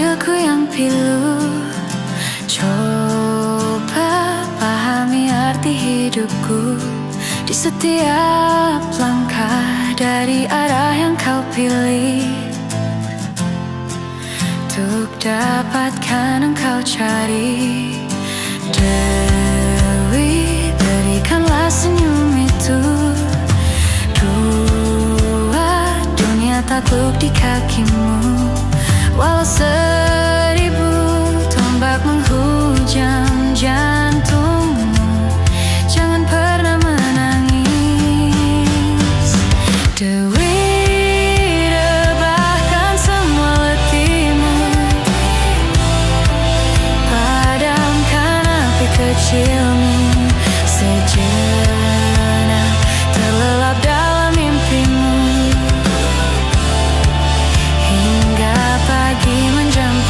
kecilku yang pilu, coba pahami arti hidupku. Di setiap langkah dari arah yang kau pilih, untuk dapatkan engkau cari. Dewi, berikanlah senyum itu, dua dunia takluk di kakimu. Walau 1000 tombak menghujam jantungmu, jangan pernah menangis. Dewi, rebahkan semua letihmu, padamkan api kecilmu. Sejenak terlelap dalam mimpimu, hingga pagi menjemputmu.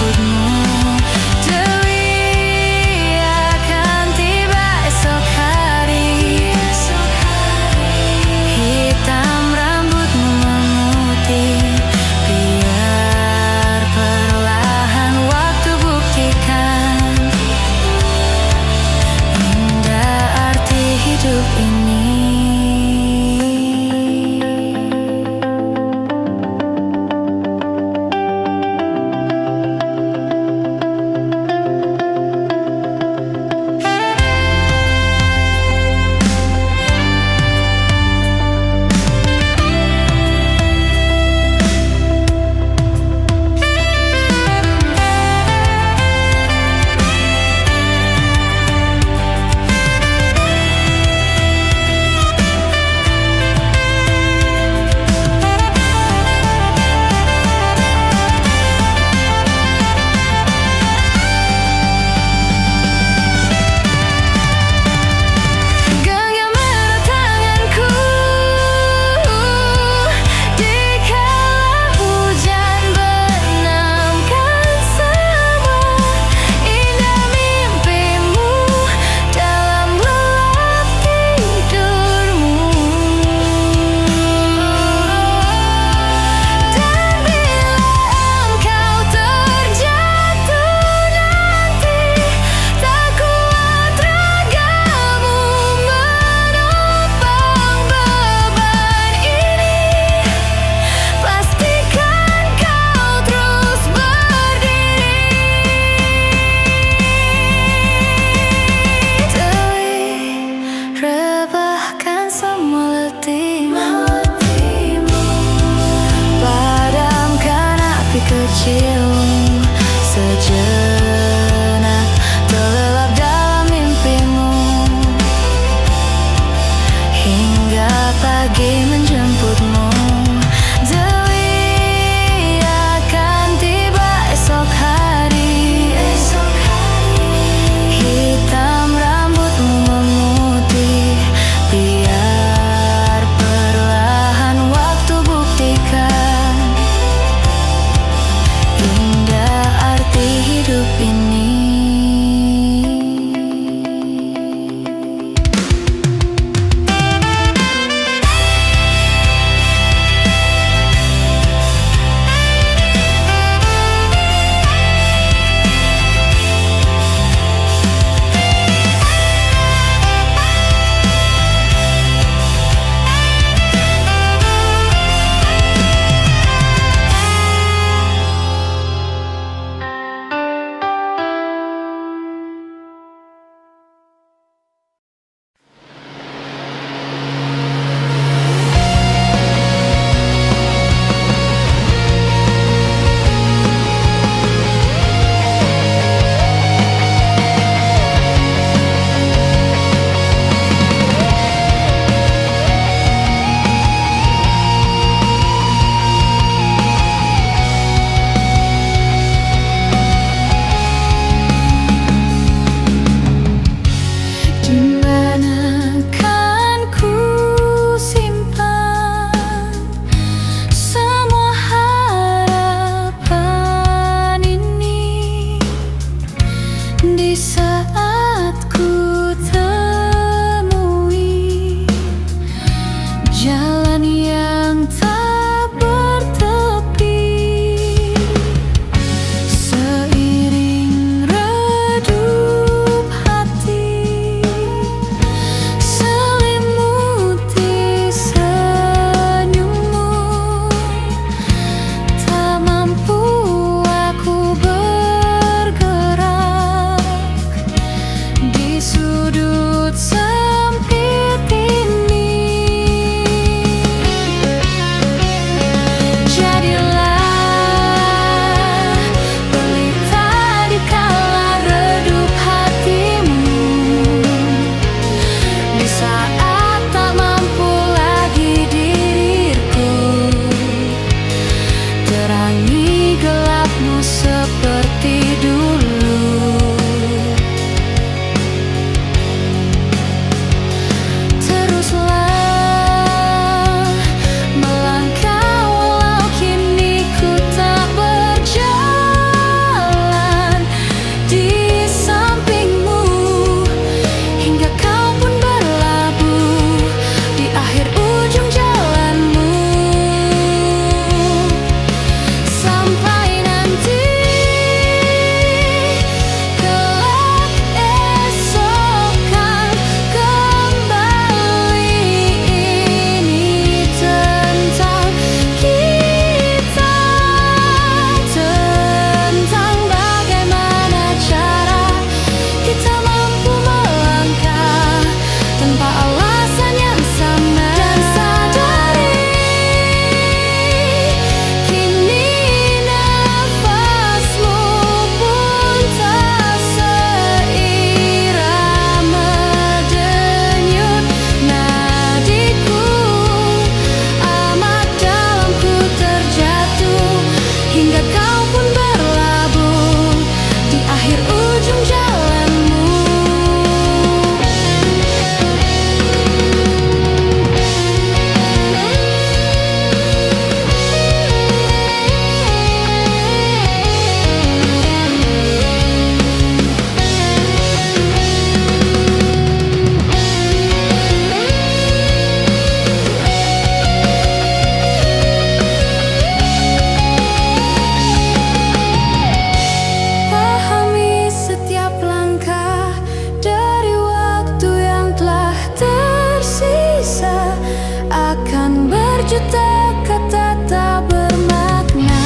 juta kata tak bermakna,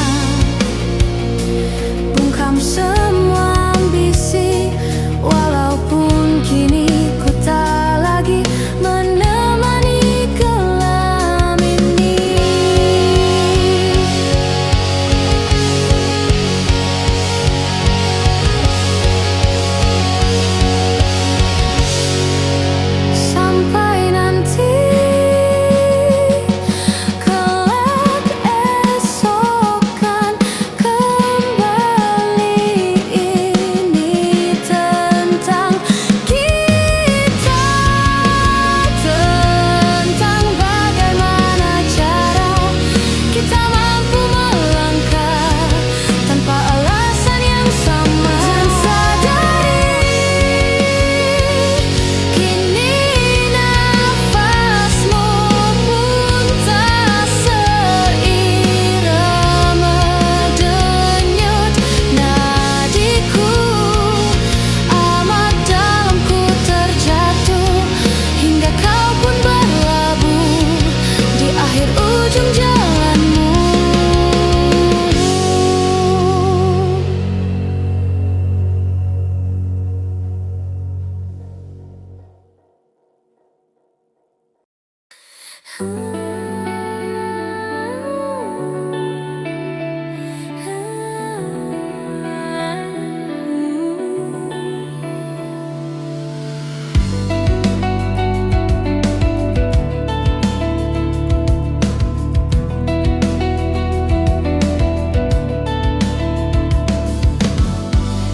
bungkam semua ambisi. Walaupun kini ku tak lagi menemani kelam ini. Sampai nanti kelak esok kan kembali. Ini tentang kita, tentang bagaimana cara kita mampu melangkah tanpa alasan yang sama. Dan sadari kini nafasmu pun tak seirama denyut nadiku. Amat dalam ku terjatuh hingga kau pun berlabuh di akhir ujung jalanmu.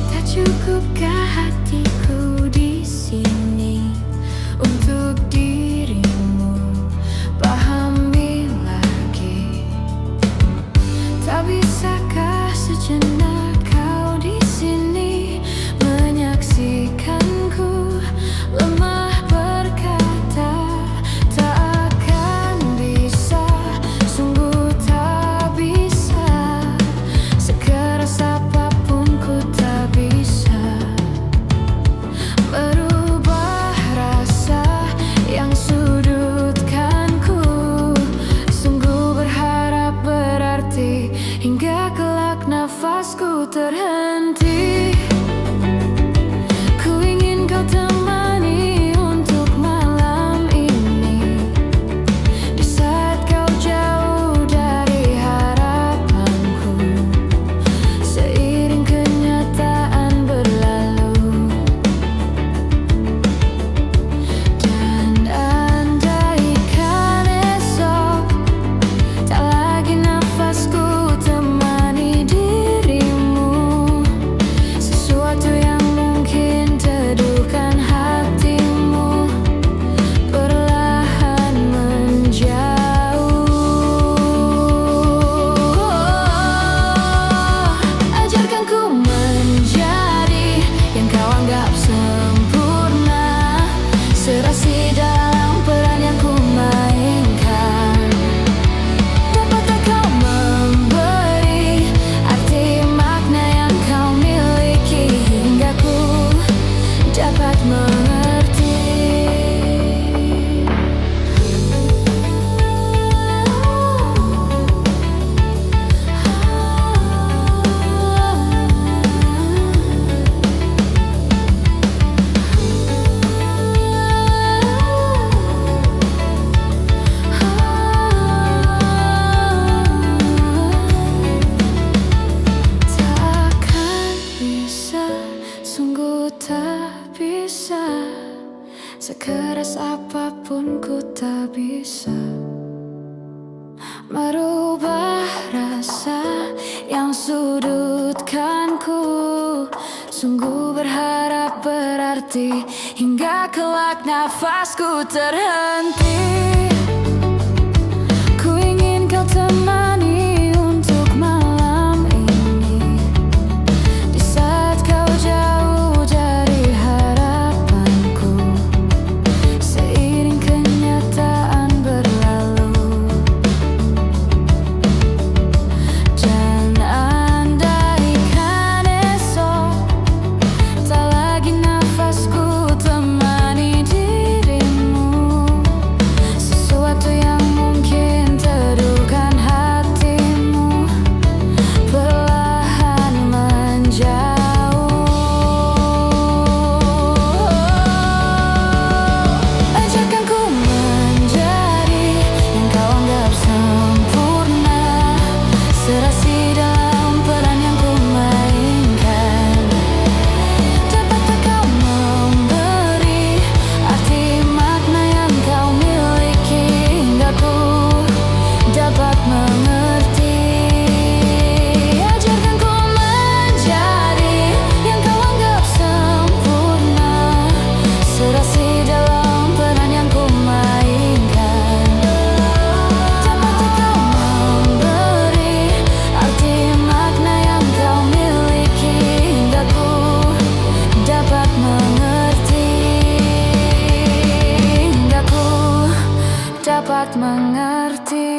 Tak cukupkah hatiku di sini untuk dirimu pahami lagi? Tak bisakah sejenak kau di sini menyaksikanku lemah berkata? Tak akan bisa, sungguh tak bisa. Sekeras apapun ku tak bisa merubah rasa yang sudutkanku. Sungguh berharap berarti hingga kelak nafasku terhenti. Ku ingin kau temani untuk malam ini, di saat kau jauh dari harapanku. Seiring kenyataan berlalu, dan andaikan esok tak lagi nafasku temani dirimu, sesuatu yang mungkin teduhkan hatimu perlahan menjauh. Ajarkan ku menjadi yang kau anggap sempurna, serasi dalam peran yang ku mainkan. Dapatkah kau memberi arti makna yang kau miliki hingga ku dapat mengerti? Takkan bisa, sungguh tak bisa. Sekeras apapun ku tak bisa merubah rasa yang sudutkanku. Sungguh berharap berarti hingga kelak nafasku terhenti. Ku ingin kau temani untuk malam ini, di saat kau jauh dari harapanku. Seiring kenyataan berlalu, dan andaikan esok tak lagi nafasku temani dirimu, dapat mengerti.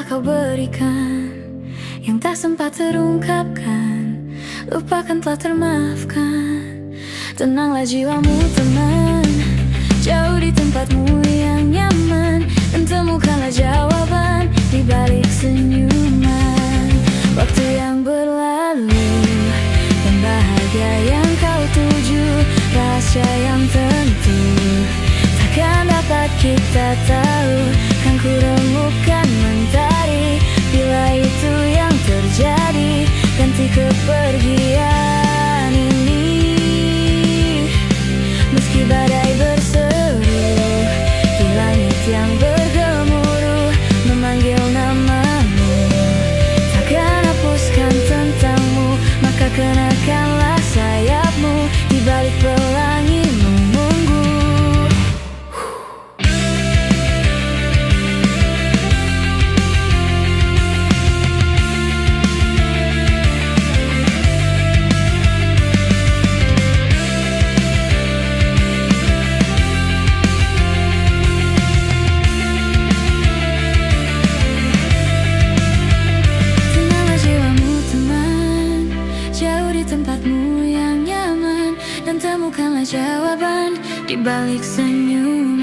Kau berikan yang tak sempat terungkapkan, lupakan telah termaafkan. Tenanglah jiwamu teman, jauh di tempatmu yang nyaman, dan temukanlah jawaban di balik senyuman. Waktu yang berlalu dan bahagia yang kau tuju, rahasia yang tentu takkan dapat kita tahu. Kan ku remukkan mentari, bila itu yang terjadi, ganti kepergian ini. Meski badai berseru di langit yang bergemuruh, memanggil namamu, takkan hapuskan tentangmu. Maka kenakanlah sayapmu di balik pelangi menunggu. Tempatmu yang nyaman, dan temukanlah jawaban di balik senyuman.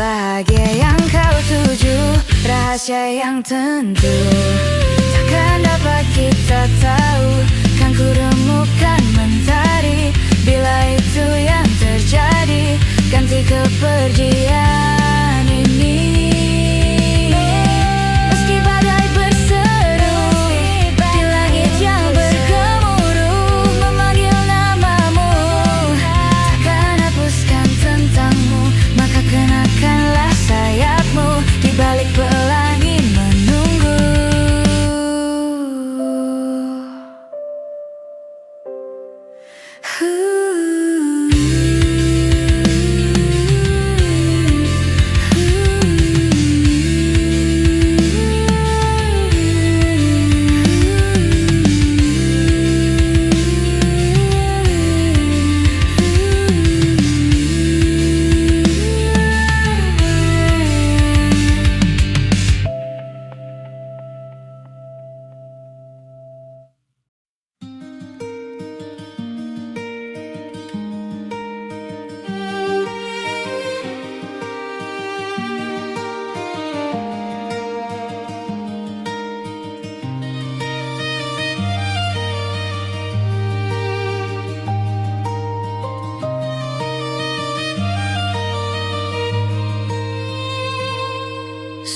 Bahagia yang kau tuju, rahasia yang tentu takkan dapat kita tahu. Kan ku remukkan mentari, bila itu yang terjadi, ganti kepergian ini. Meski badai berseru di langit yang bergemuruh, memanggil namamu, takkan hapuskan tentangmu. Maka kenakanlah sayapmu di balik pelangi menunggu.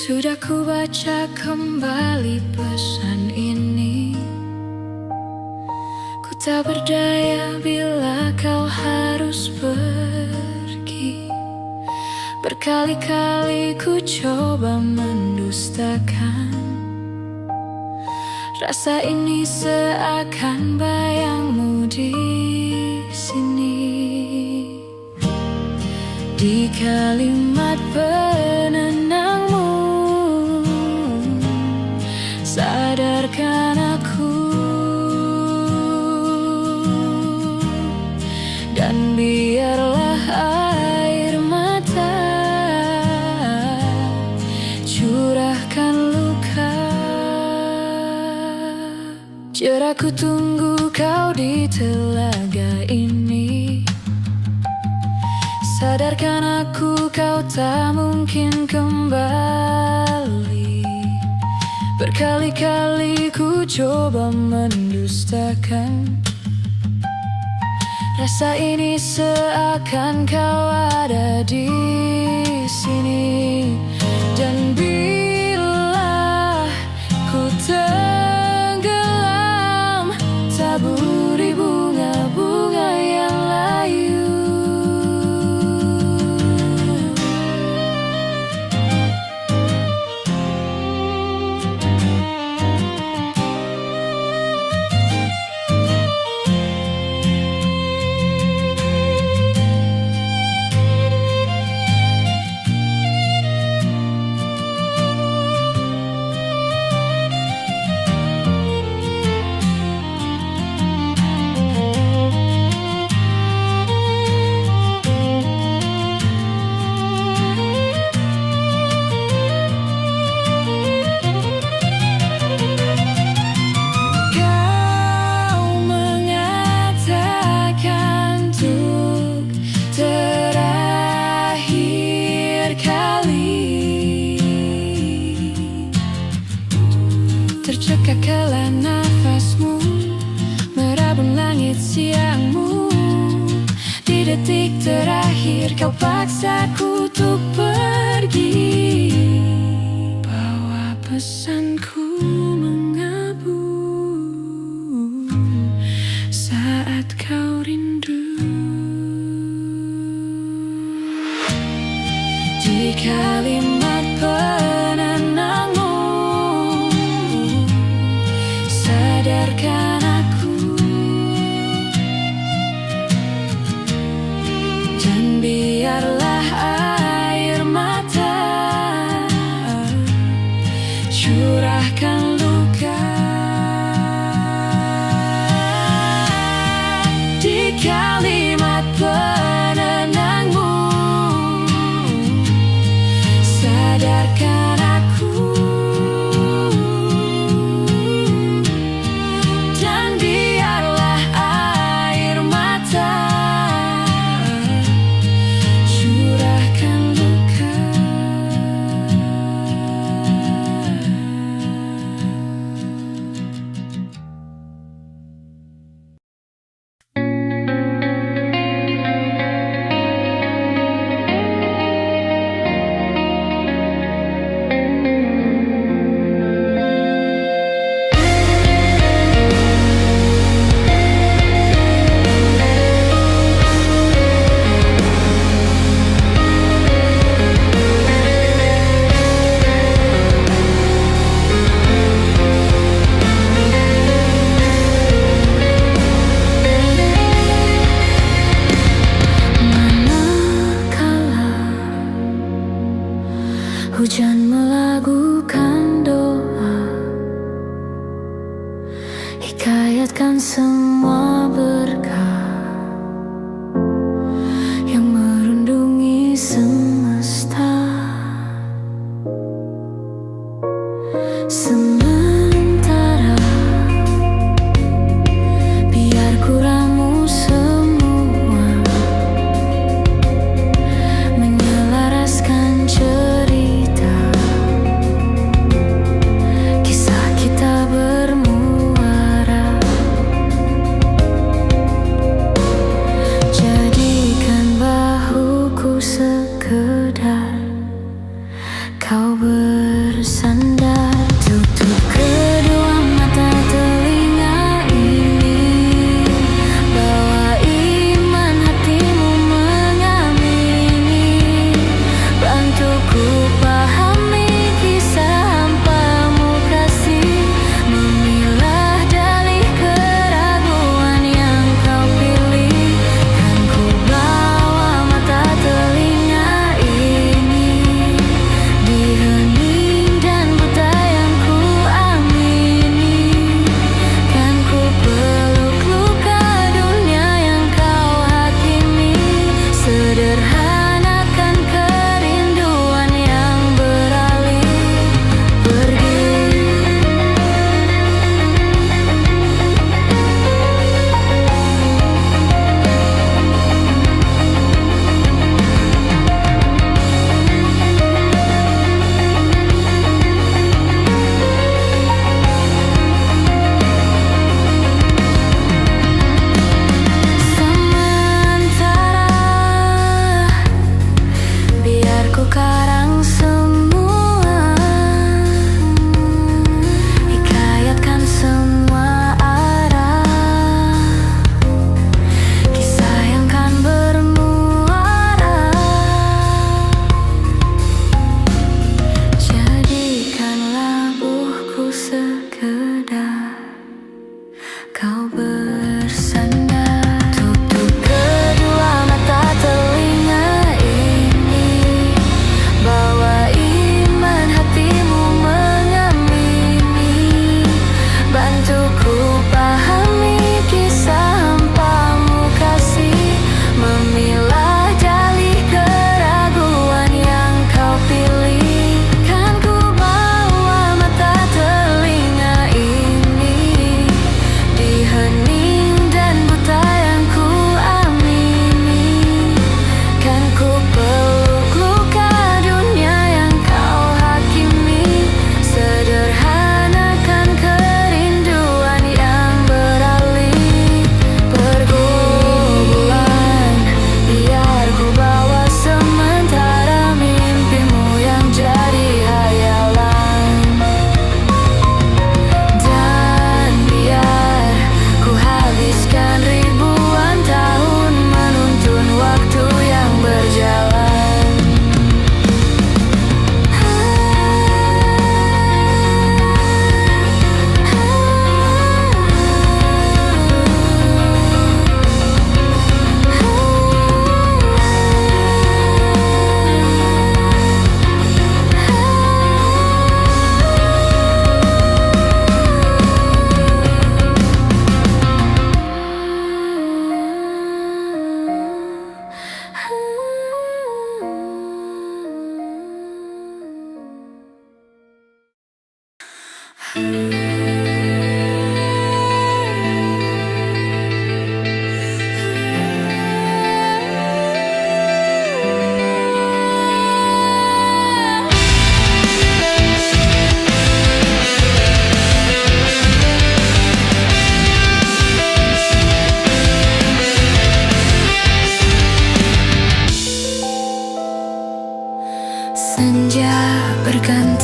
Sudah ku baca kembali pesan ini, ku tak berdaya bila kau harus pergi. Berkali-kali ku coba mendustakan rasa ini, seakan bayangmu di sini. Di kalimat penenangmu Aku tunggu kau di telaga ini. Sadarkan aku kau tak mungkin kembali. Berkali-kali ku coba mendustakan rasa ini, seakan kau ada di sini. Dan bila ku tenggelam, taburi bunga-bunga yang layu. Tercekaklah nafasmu, merabun langit siangmu. Di detik terakhir kau paksaku untuk pergi. Bawa pesanku mengabu saat kau rindu. Di kalimat penenangmu, sadarkan aku. Dan biarlah air mata curahkan luka. Di kalimat penenangmu, sadarkan aku. Dan biarlah air mata curahkan luka.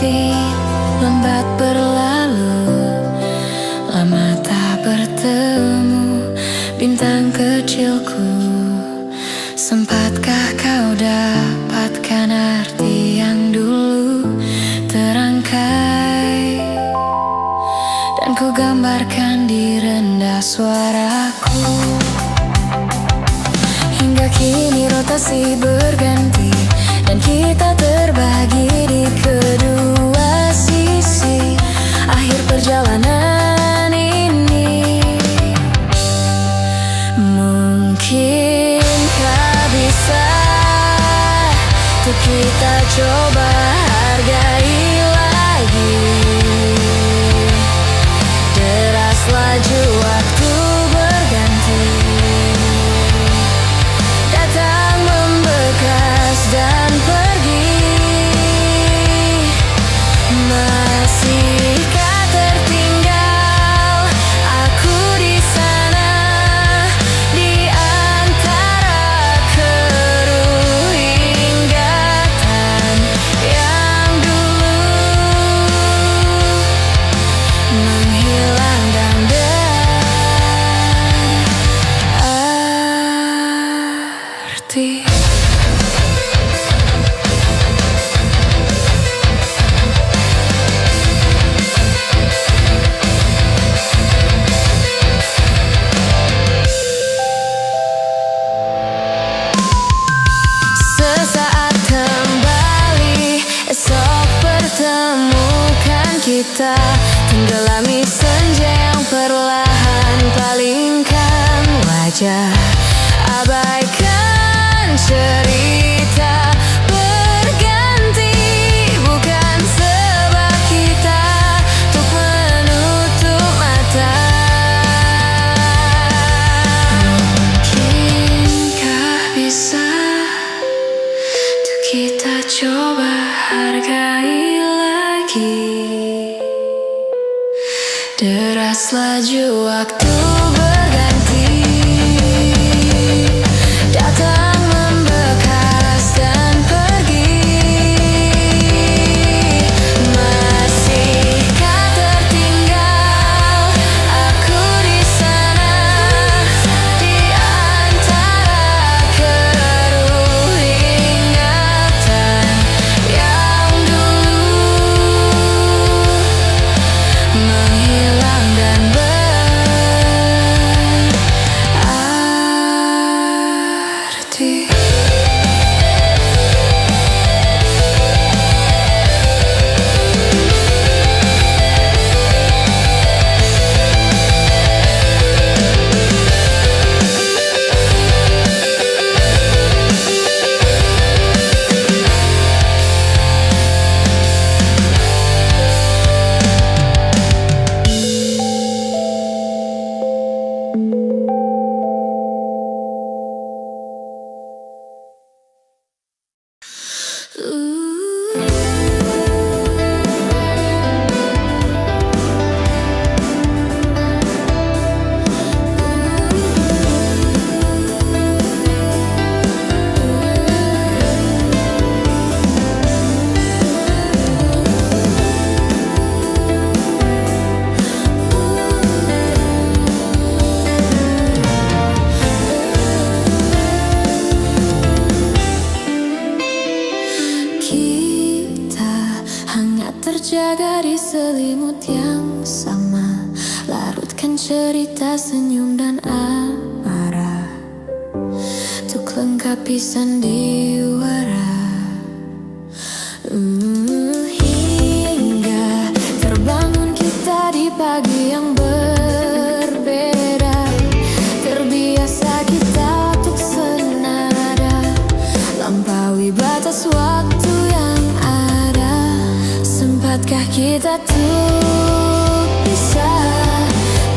berhenti, lambat berlalu, lama tak bertemu, bintang kecilku. Sempatkah kau dapatkan arti yang dulu terangkai dan ku gambarkan di rendah suaraku? Hingga kini rotasi berganti dan kita terbagi di kedua sisi akhir perjalanan ini. Mungkinkah bisa untuk kita coba hargai lagi deras laju waktu berganti, datang membekas dan pergi. Masihkah tertinggal aku di sana di antara keruh ingatan yang dulu menghilang dan berarti. Sesaat kembali, esok pertemukan kita, tenggelami senja yang perlahan palingkan wajah, abaikan cerita berganti, bukan sebab kita untuk menutup mata. Mungkinkah bisa kita coba hargai lagi deras laju waktu berganti, datang membekas dan pergi. Masihkah tertinggal aku di sana di antara keruh ingatan yang dulu menghilang dan berarti. Terjaga di selimut yang sama, larutkan cerita, senyum dan amarah, untuk lengkapi sandiwara. Hingga terbangun kita di pagi yang berbeda, terbiasa kita untuk senada, lampaui batas waktu yang ada. Sempatkah kita tuh bisa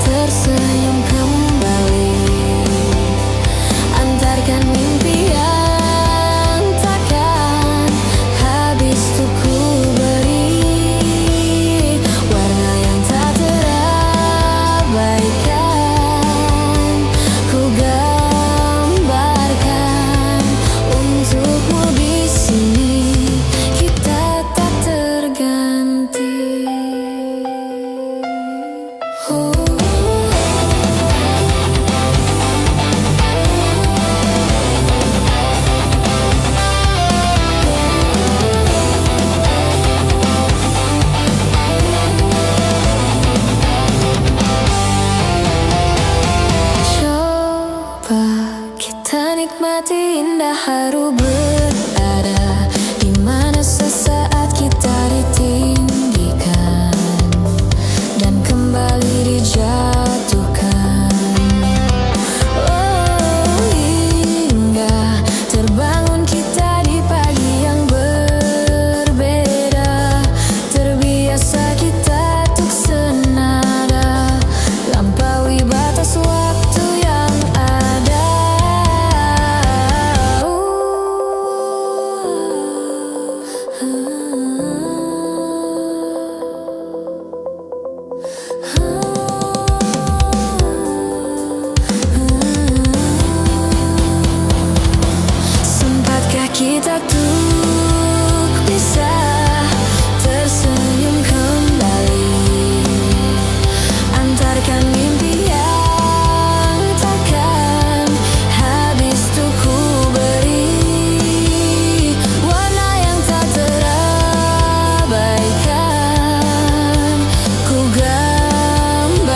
tersenyum kembali, antarkan mimpi yang takkan habis tuh ku beri, warna yang tak terabaikan ku gambarkan untukmu di sini. Kita tak tergantung. menikmati indah haru berada di mana sesaat kita ditinggikan dan kembali dijatuhkan. Oh, hingga terbangun kita di pagi yang berbeda. Terbiasa kita untuk senada, lampaui batas waktu yang ada. Sempatkah kita tuh bisa tersenyum kembali, antarkan mimpi yang takkan habis tuh ku beri, warna yang tak terabaikan ku gambarkan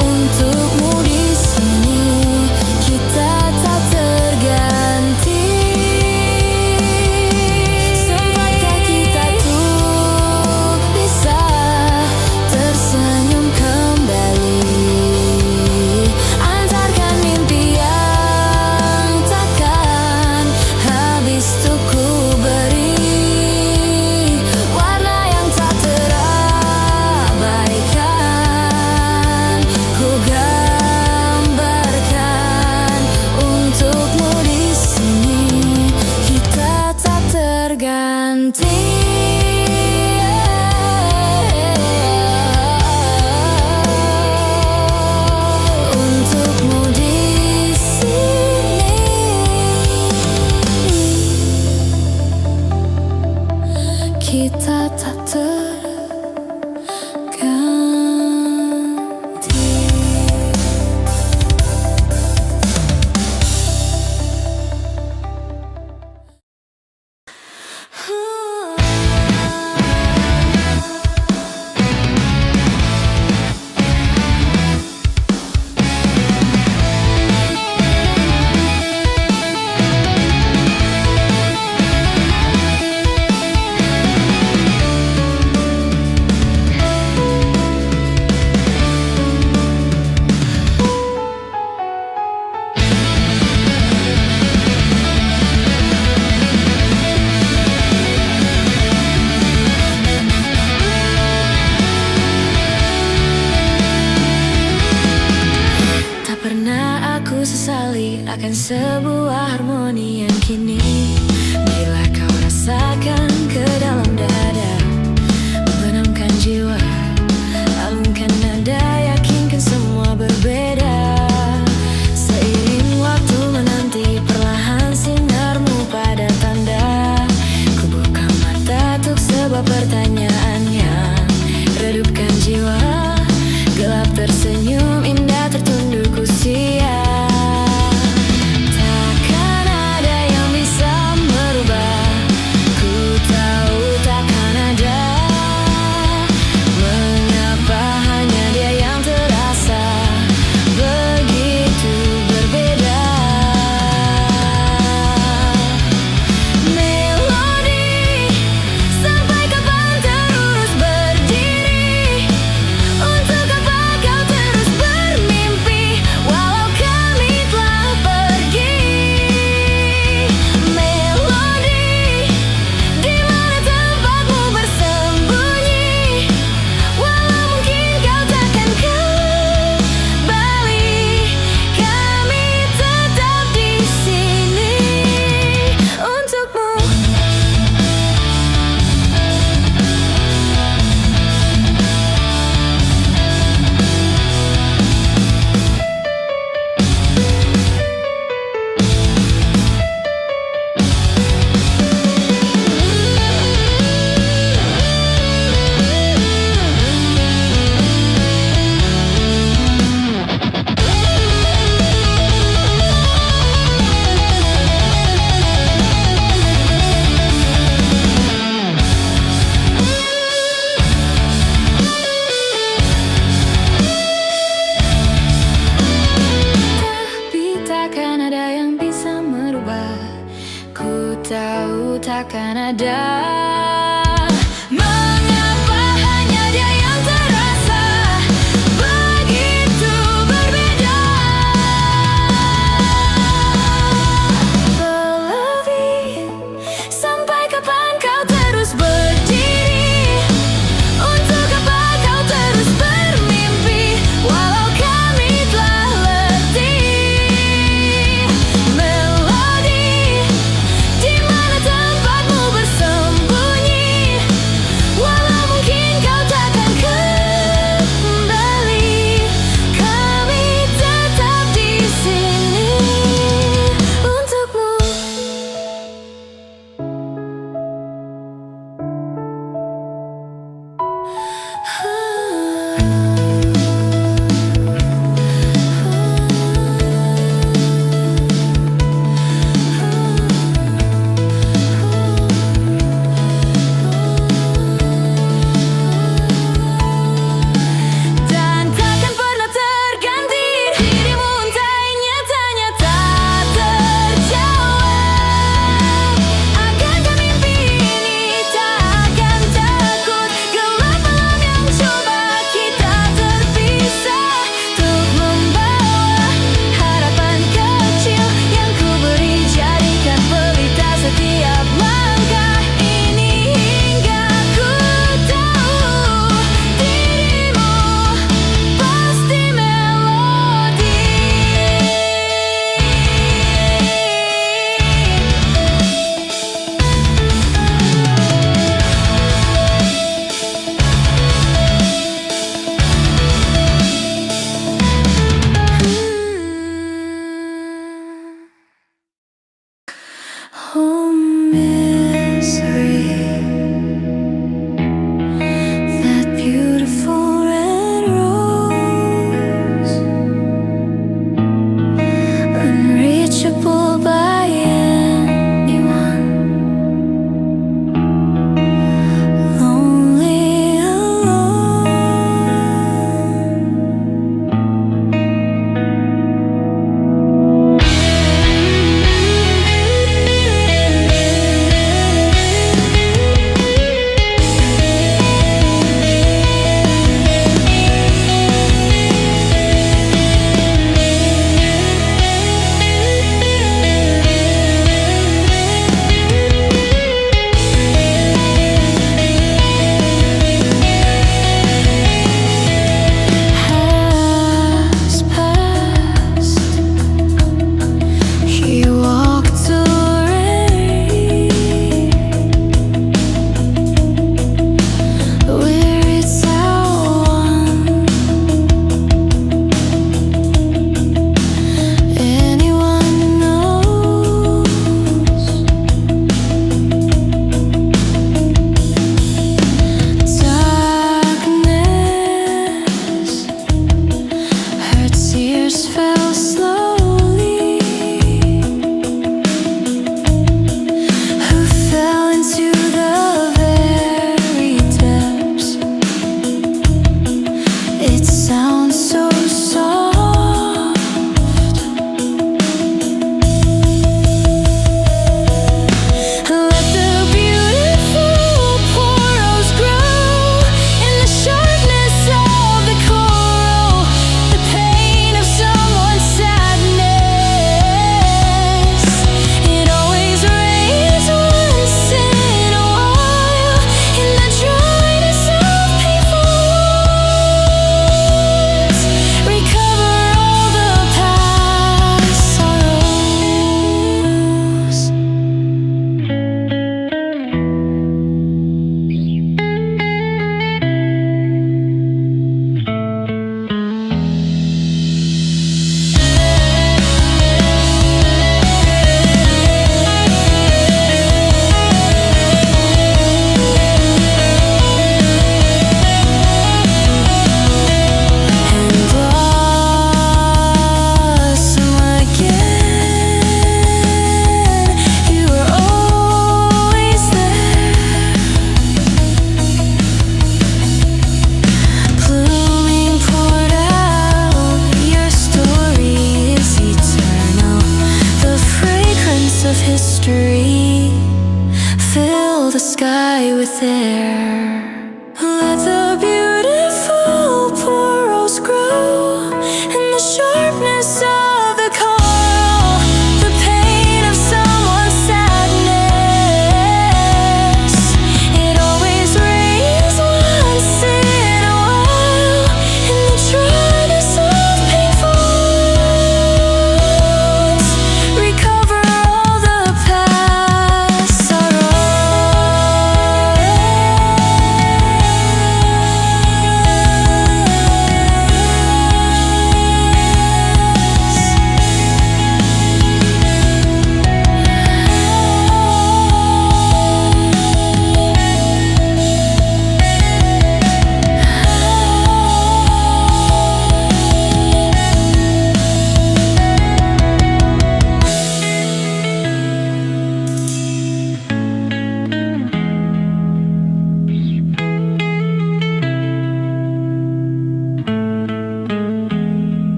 untukmu di sini. Kita tak terganti. Sempatkah kita tuh bisa tersenyum kembali, antarkan mimpi yang takkan habis tuh ku beri, warna yang tak terabaikan ku gambarkan untukmu di sini. Kita tak terganti. Untukmu di sini. Kita tak terganti. Tak pernah aku sesali akan sebuah harmoni yang kini bila kau rasakan ke dalam dada, benamkan jiwa, alunkan nada, yakinkan semua berbeda. Seiring waktu menanti perlahan sinarmu pada tanda, ku buka mata untuk sebuah pertanyaan yang redupkan jiwa. Gelap tersenyum indah tertunduk usia. Takkan ada yang bisa merubah, ku tahu takkan ada tahu takkan ada. Mengapa hanya dia yang terasa begitu berbeda? Lebih, sampai kapan kau terus berdiri? Untuk apa kau terus bermimpi? Walau kami telah letih. Melodi, di mana tempatmu bersembunyi? Walau mungkin kau takkan kembali, kami tetap di sini untukmu. Dan takkan pernah terganti, dirimu untainya ternyata terjawab. Akankah mimpi ini takkan takut? Gelap malam yang coba kita terpisah, untuk membawa harapan kecil yang ku beri, jadikan pelita setiap langkah ini. Hingga ku tahu dirimu pasti melodi. Oh, misery, that beautiful red rose, unreachable by anyone, lonely alone. Has passed. He walked away, where it's one. Anyone knows? Darkness, her tears fell slowly. Who fell into the very depths? It sounds so soft. Let the beautiful porals grow in the sharpness of the coral, the pain of someone's sadness. It always rains once in a while in the dryness of painful wounds. Recover all the past sorrows. And blossom again. You were always there, blooming poured out. Your story is eternal, the fragrance of history. fly with air. Let the beautiful pearls grow in the sharpness of the coral, the pain of someone's sadness. It always rains once in a while in the dryness of painful wounds. Recover all the past sorrows.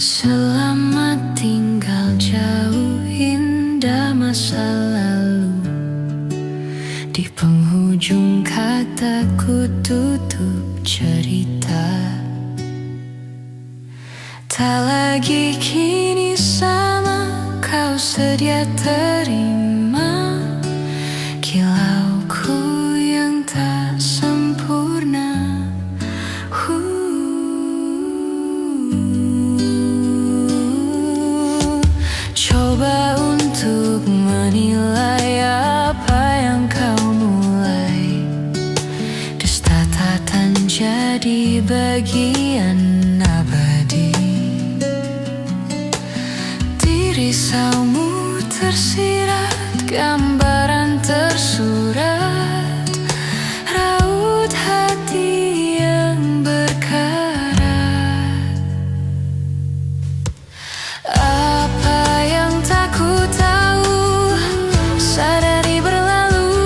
Selamat tinggal jauh indah masa lalu. Di penghujung kataku tutup cerita. Tak lagi kini sama kau sedia terima kilauku yang tak sempurna. Coba untuk menilai apa yang kau mulai. Dusta takkan jadi bagian abadi. Risaumu tersirat, gambaran tersurat, raut hati yang berkarat. Apa yang tak ku tahu, sadari berlalu.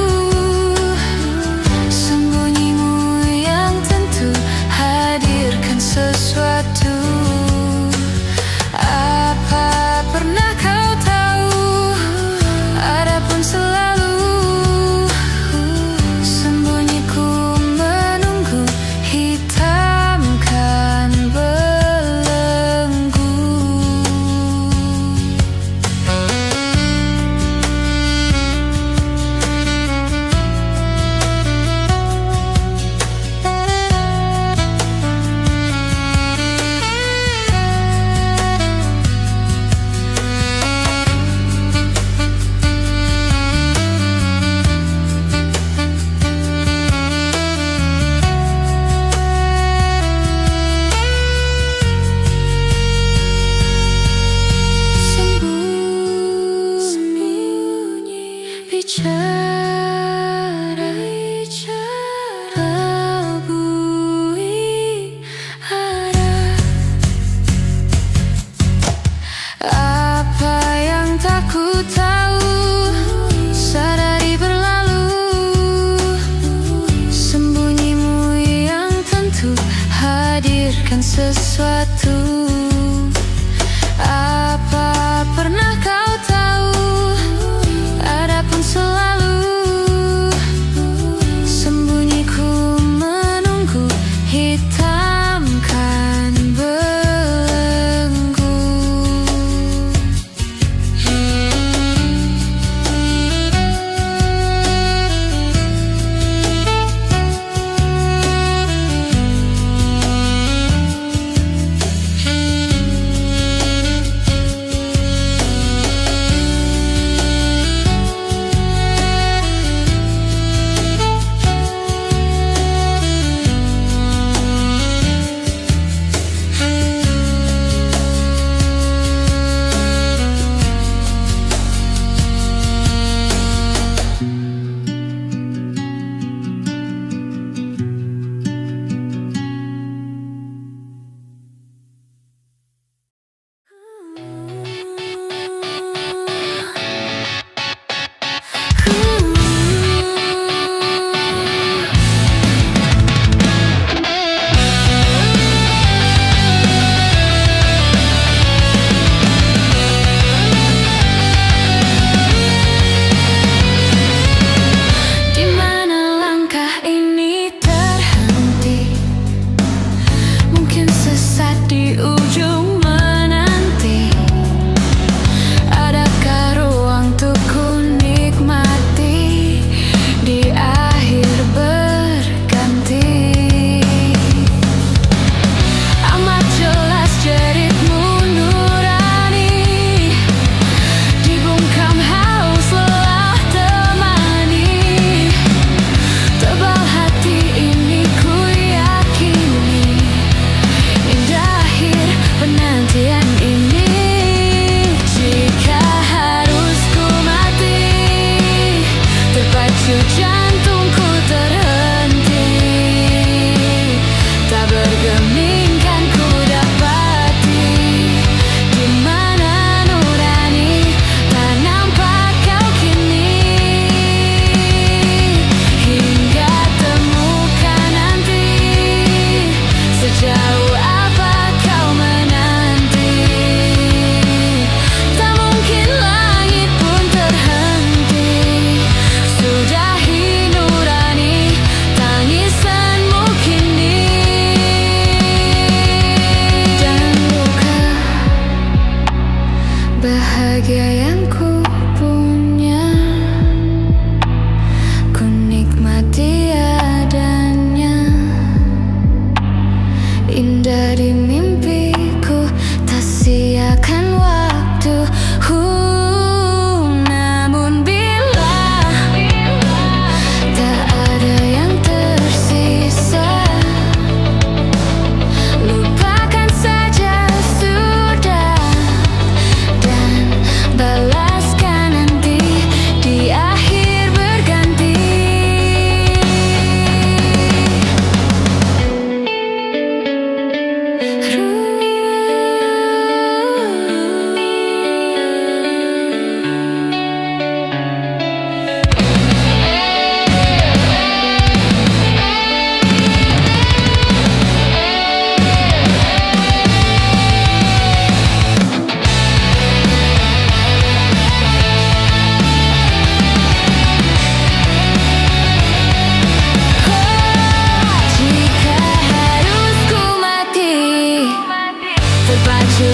Sembunyimu yang tentu hadirkan sesuatu. Pernah kau tahu, adapun selalu sembunyiku menunggu, hitamkan belenggu. Bicara, labui arah. Apa yang tak ku tahu, sadari berlalu. Sembunyimu yang tentu hadirkan sesuatu. Apa pernah kau tahu, adapun selalu sembunyiku menunggu, hitamkan belenggu. di ujung menanti, adakah ruang untuk ku nikmati di akhir berganti? Amat jelas jeritmu nurani, dibungkam haus lelah temani. Tebal hati ini ku yakini, indah akhir penantian ini. Jika harus ku mati, terpacu jantungku terhenti, tak bergeming kan ku dapati, di mana nurani tak nampak kau kini. Hingga temukan nanti, sejauh apa kau menanti, tak mungkin langit pun terhenti. Sudahi nurani tangisanmu kini. Dan luka bahagia yang ku punya, ku nikmati adanya. Indah di mimpiku, tak siakan waktu. Namun bila tak ada yang tersisa, lupakan saja sudah, dan balaskan nanti di akhir berganti. Jika harus ku mati, terpacu